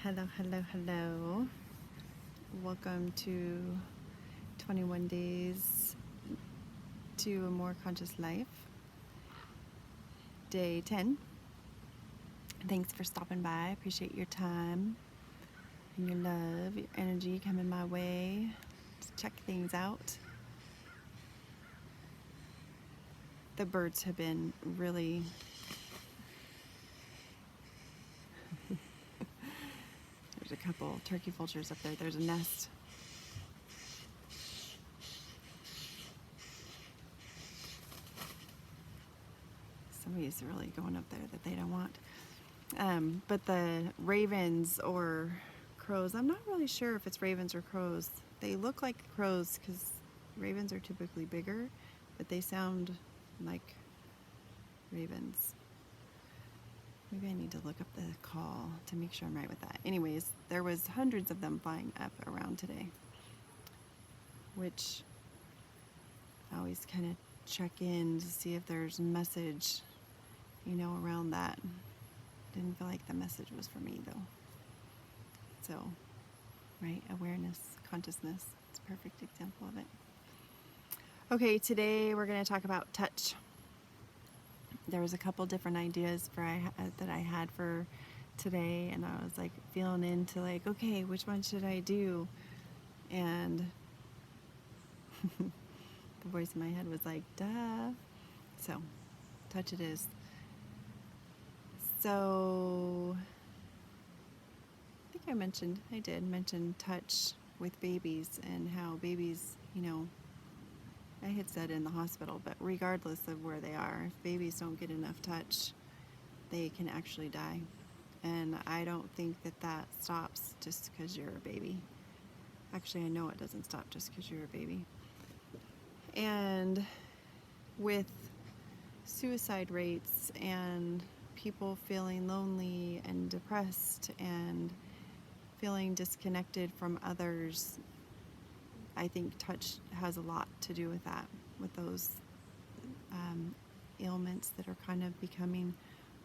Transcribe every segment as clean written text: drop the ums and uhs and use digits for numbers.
Hello, hello, hello. Welcome to 21 Days to a More Conscious Life, Day 10. Thanks for stopping by. I appreciate your time and your love, your energy coming my way to check things out. The birds have been really there's a couple turkey vultures up there. There's a nest. Somebody's really going up there that they don't want. But the ravens or crows, I'm not really sure if it's ravens or crows. They look like crows because ravens are typically bigger, but they sound like ravens. Maybe I need to look up the call to make sure I'm right with that. Anyways, there was hundreds of them flying up around today, which I always kind of check in to see if there's a message, around that. Didn't feel like the message was for me though. So, right, awareness, consciousness, it's a perfect example of it. Okay, today we're going to talk about touch. There was a couple different ideas that I had for today, and I was like feeling into like, okay, which one should I do? And the voice in my head was like, duh. So, touch it is. So, I think I did mention touch with babies and how babies, I had said in the hospital, but regardless of where they are, if babies don't get enough touch, they can actually die. And I don't think that stops just because you're a baby. Actually, I know it doesn't stop just because you're a baby. And with suicide rates and people feeling lonely and depressed and feeling disconnected from others, I think touch has a lot to do with that, with those ailments that are kind of becoming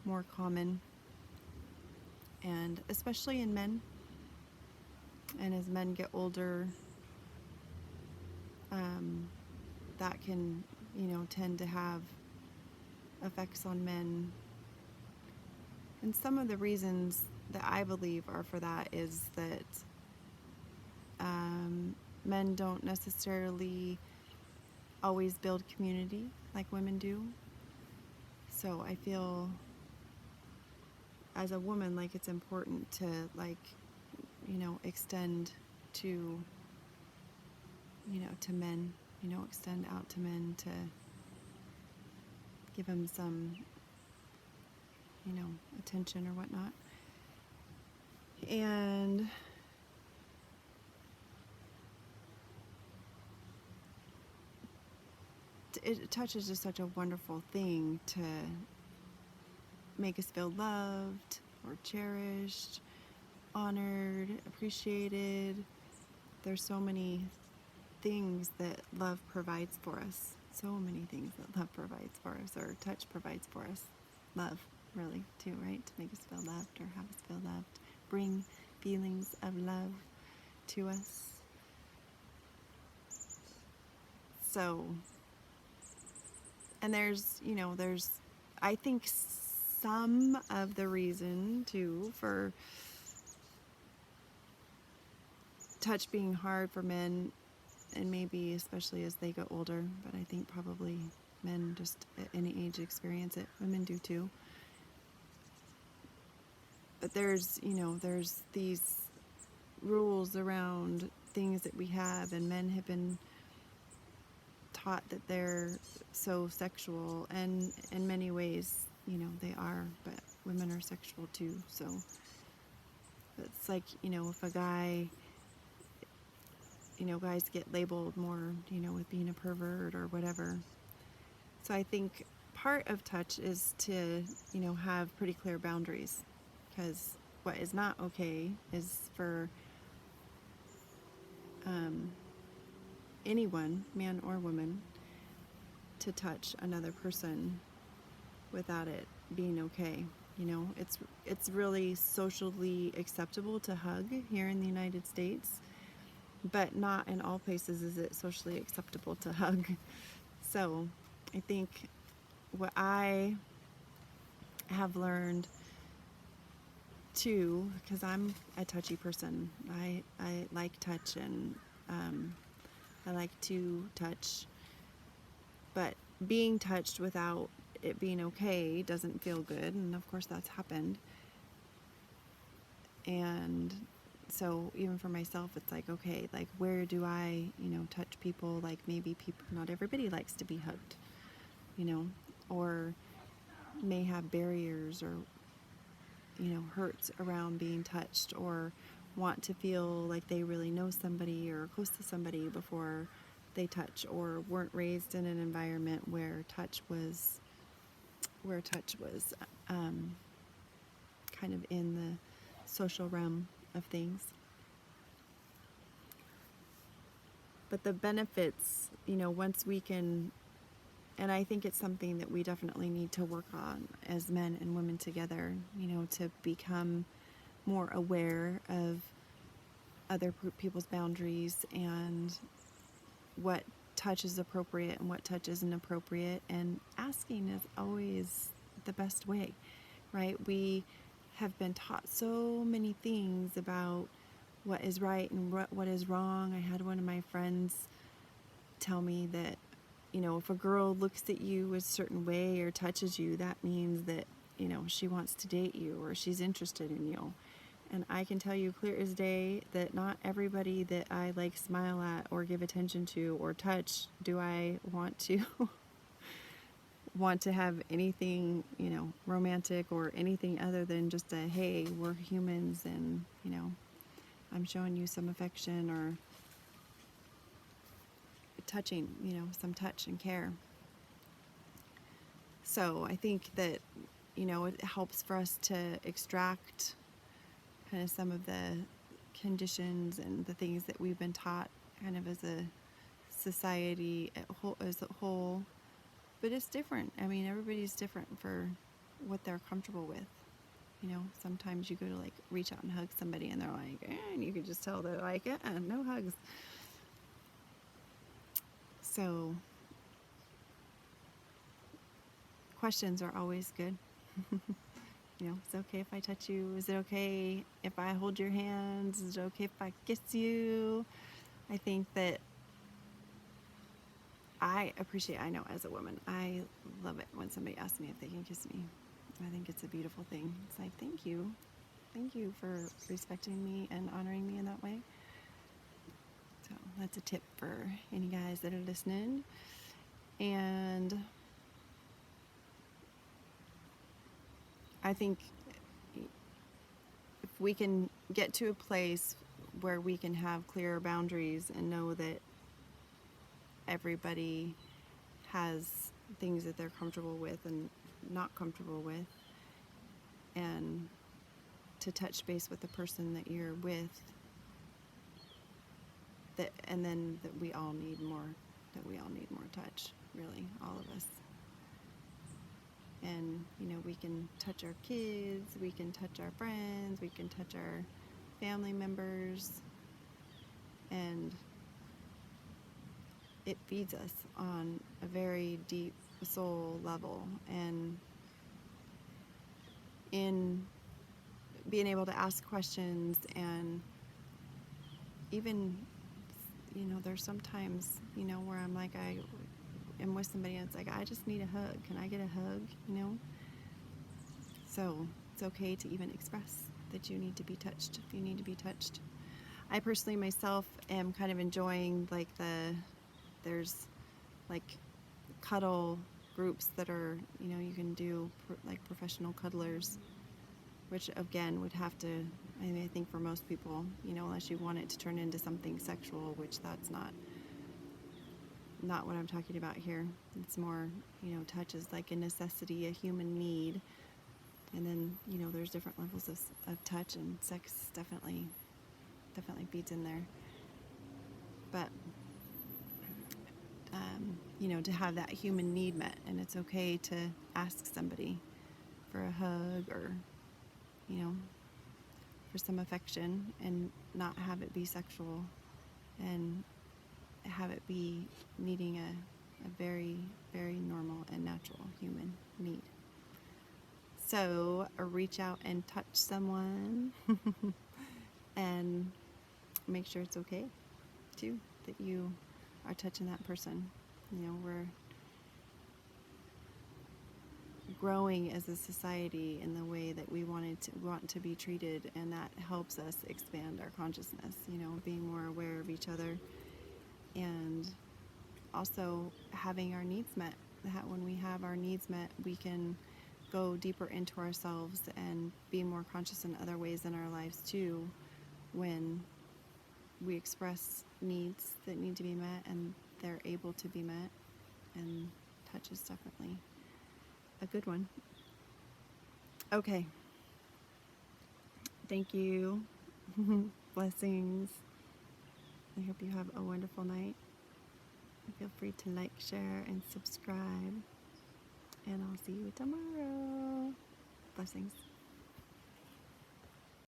more common, and especially in men. And as men get older, that can, tend to have effects on men. And some of the reasons that I believe are for that is that men don't necessarily always build community like women do. So I feel as a woman like it's important to extend to to men, extend out to men to give them some attention or whatnot. And touch is just such a wonderful thing to make us feel loved or cherished, honored, appreciated. There's so many things that love provides for us. So many things that love provides for us, or touch provides for us. Love, really, too, right? To make us feel loved or have us feel loved. Bring feelings of love to us. So, and there's, I think some of the reason, too, for touch being hard for men, and maybe especially as they get older, but I think probably men just at any age experience it. Women do too. But there's these rules around things that we have, and men have been taught that they're so sexual, and in many ways, they are, but women are sexual too. So it's like, if a guy, guys get labeled more, with being a pervert or whatever. So I think part of touch is to, have pretty clear boundaries, because what is not okay is for anyone, man or woman, to touch another person without it being okay. It's really socially acceptable to hug here in the United States, but not in all places is it socially acceptable to hug. So I think what I have learned too, because I'm a touchy person, I like touch, and I like to touch, but being touched without it being okay doesn't feel good, and of course that's happened. And so even for myself, it's like, okay, like where do I, touch people? Like maybe people, not everybody likes to be hugged, or may have barriers or, hurts around being touched, or want to feel like they really know somebody or close to somebody before they touch, or weren't raised in an environment where touch was kind of in the social realm of things. But the benefits, once we can, and I think it's something that we definitely need to work on as men and women together, to become more aware of other people's boundaries and what touch is appropriate and what touch isn't appropriate. And asking is always the best way, right? We have been taught so many things about what is right and what is wrong. I had one of my friends tell me that, if a girl looks at you a certain way or touches you, that means that, she wants to date you or she's interested in you. And I can tell you clear as day that not everybody that I smile at or give attention to or touch do I want to have anything, romantic or anything other than just a, hey, we're humans and, I'm showing you some affection or touching, some touch and care. So I think that, it helps for us to extract kind of some of the conditions and the things that we've been taught kind of as a society as a whole. But it's different. I mean, everybody's different for what they're comfortable with. Sometimes you go to reach out and hug somebody and they're like, and you can just tell they're like, no hugs. So questions are always good. Is it okay if I touch you? Is it okay if I hold your hands? Is it okay if I kiss you? I think that I know as a woman, I love it when somebody asks me if they can kiss me. I think it's a beautiful thing. It's like, thank you. Thank you for respecting me and honoring me in that way. So that's a tip for any guys that are listening. And I think if we can get to a place where we can have clearer boundaries and know that everybody has things that they're comfortable with and not comfortable with, and to touch base with the person that you're with, and then that we all need more touch, really, all of us. And we can touch our kids, we can touch our friends, we can touch our family members, and it feeds us on a very deep soul level. And in being able to ask questions, and even there's sometimes where I'm like, I am with somebody and it's like, I just need a hug, can I get a hug? So it's okay to even express that you need to be touched if you need to be touched. I personally myself am kind of enjoying there's cuddle groups that are, you can do professional cuddlers, which again would have to, I think for most people, unless you want it to turn into something sexual, which that's not what I'm talking about here. It's more, touch is like a necessity, a human need. And then, there's different levels of touch, and sex definitely feeds in there. But, to have that human need met, and it's okay to ask somebody for a hug or, you know, for some affection, and not have it be sexual, and have it be needing a very, very normal and natural human need. So reach out and touch someone and make sure it's okay too that you are touching that person. You know, we're growing as a society in the way that we want to be treated, and that helps us expand our consciousness, you know, being more aware of each other, and also having our needs met. That when we have our needs met, we can go deeper into ourselves and be more conscious in other ways in our lives too, when we express needs that need to be met and they're able to be met. And touch is definitely a good one. Okay. Thank you. Blessings. I hope you have a wonderful night. Feel free to like, share, and subscribe. And I'll see you tomorrow. Blessings.